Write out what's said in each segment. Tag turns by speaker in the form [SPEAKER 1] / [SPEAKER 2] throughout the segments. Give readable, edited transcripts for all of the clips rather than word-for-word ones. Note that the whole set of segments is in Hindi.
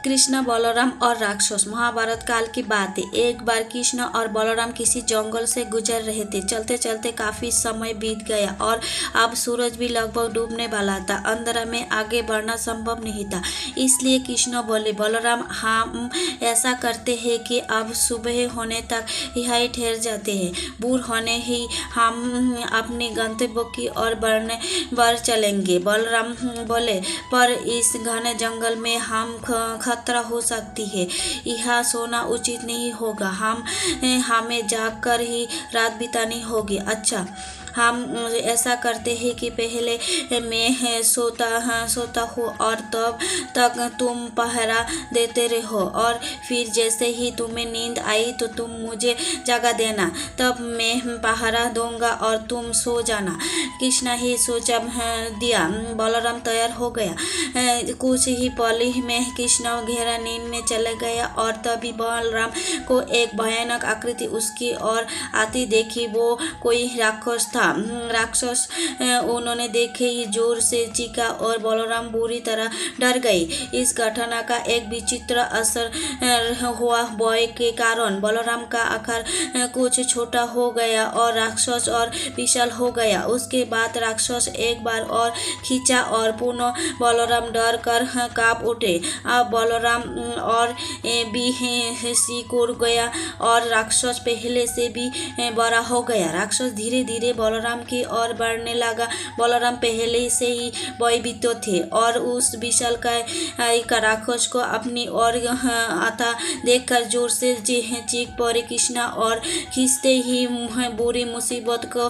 [SPEAKER 1] कृष्ण, बलराम और राक्षस। महाभारत काल की बात है। एक बार कृष्ण और बलराम किसी जंगल से गुजर रहे थे। चलते चलते काफी समय बीत गया और अब सूरज भी लगभग डूबने वाला था। अंधेरे में आगे बढ़ना संभव नहीं था। इसलिए कृष्ण बोले, बलराम, हम ऐसा करते हैं कि अब सुबह होने तक यहीं ठहर जाते हैं। भोर होने ही हम अपने गंतव्य की ओर बढ़ चलेंगे। बलराम बोले, पर इस घने जंगल में हम खतरा हो सकती है। यहाँ सोना उचित नहीं होगा। हमें जाग कर ही रात बितानी होगी। अच्छा, हम ऐसा करते हैं कि पहले मैं सोता हूँ और तब तक तुम पहरा देते रहो, और फिर जैसे ही तुम्हें नींद आई तो तुम मुझे जगा देना। तब मैं पहरा दूंगा और तुम सो जाना। कृष्ण ही सोचा दिया। बलराम तैयार हो गया। कुछ ही पल में कृष्ण गहरा नींद में चले गया और तभी बलराम को एक भयानक आकृति उसकी ओर आती देखी। वो कोई राक्षस था। राक्षस उन्होंने देखे ही जोर से चीखा और बलराम बुरी तरह डर गए। इस घटना का एक विचित्र असर हुआ। भय के कारण बलराम का आकार कुछ छोटा हो गया और राक्षस और विशाल हो गया। उसके बाद राक्षस एक बार और खींचा और पुनः बलराम डर कर कांप उठे। अब बलराम और भी सिकुड़ गया और राक्षस पहले से भी बड़ा हो गया। राक्षस धीरे धीरे बलराम की ओर बढ़ने लगा। बलराम पहले से ही भयभीत थे और उस विशाल का राक्षस को अपनी ओर आता देखकर जोर से चीख पड़े। कृष्ण और खींचते ही बुरी मुसीबत को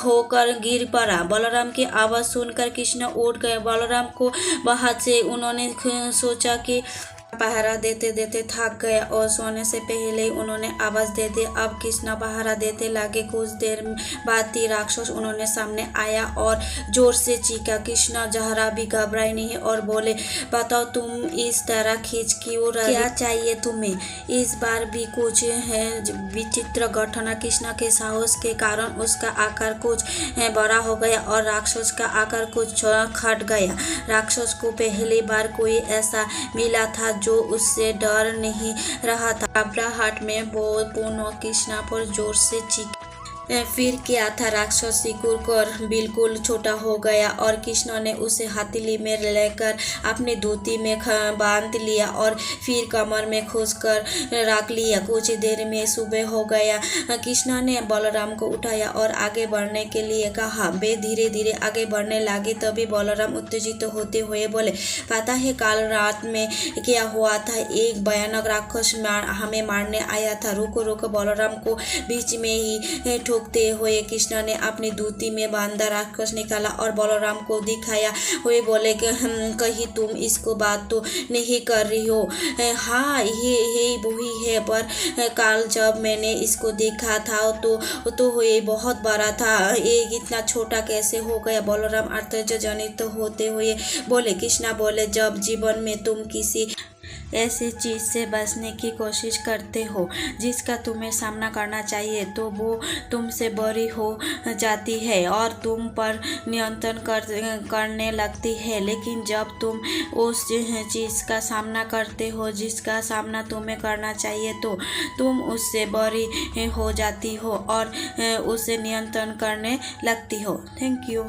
[SPEAKER 1] होकर गिर पड़ा। बलराम की आवाज सुनकर कृष्ण उठ गए। बलराम को बाहर से उन्होंने सोचा कि पहरा देते देते थक गया और सोने से पहले ही उन्होंने आवाज दे दी। अब कृष्ण पहरा देते लगे। कुछ देर बाद ही राक्षस उन्होंने सामने आया और जोर से चीखा। कृष्ण जहरा भी घबराए नहीं और बोले, बताओ तुम इस तरह खींच क्यों रहे, क्या चाहिए तुम्हें? इस बार भी कुछ विचित्र घटना। कृष्ण के साहस के कारण उसका आकार कुछ बड़ा हो गया और राक्षस का आकार कुछ घट गया। राक्षस को पहली बार कोई ऐसा मिला था जो उससे डर नहीं रहा था। घबराहट में वो पुनः कृष्ण पर जोर से चीखा। फिर क्या था, राक्षस सिकुड़ कर बिल्कुल छोटा हो गया और कृष्ण ने उसे हथेली में लेकर अपनी धोती में बांध लिया और फिर कमर में खोस कर रख लिया। कुछ देर में सुबह हो गया। कृष्ण ने बलराम को उठाया और आगे बढ़ने के लिए कहा। वे धीरे धीरे आगे बढ़ने लगे। तभी बलराम उत्तेजित होते हुए बोले, पता है कल रात में क्या हुआ था? एक भयानक राक्षस हमें मारने आया था। रुको रुको। बलराम को बीच में ही ठोकते हुए कृष्ण ने अपनी धोती में बांधा राक्षस निकाला और बलराम को दिखाया हुए बोले, कहीं तुम इसको बात तो नहीं कर रही हो? हाँ, ये वही है, पर कल जब मैंने इसको देखा था तो ये बहुत बड़ा था। ये इतना छोटा कैसे हो गया? बलराम आश्चर्यजनित होते हुए बोले। कृष्ण बोले, जब जीवन में तुम किसी ऐसी चीज से बचने की कोशिश करते हो जिसका तुम्हें सामना करना चाहिए तो वो तुमसे बड़ी हो जाती है और तुम पर नियंत्रण करने लगती है। लेकिन जब तुम उस चीज का सामना करते हो जिसका सामना तुम्हें करना चाहिए तो तुम उससे बड़ी हो जाती हो और उसे नियंत्रण करने लगती हो। Thank you.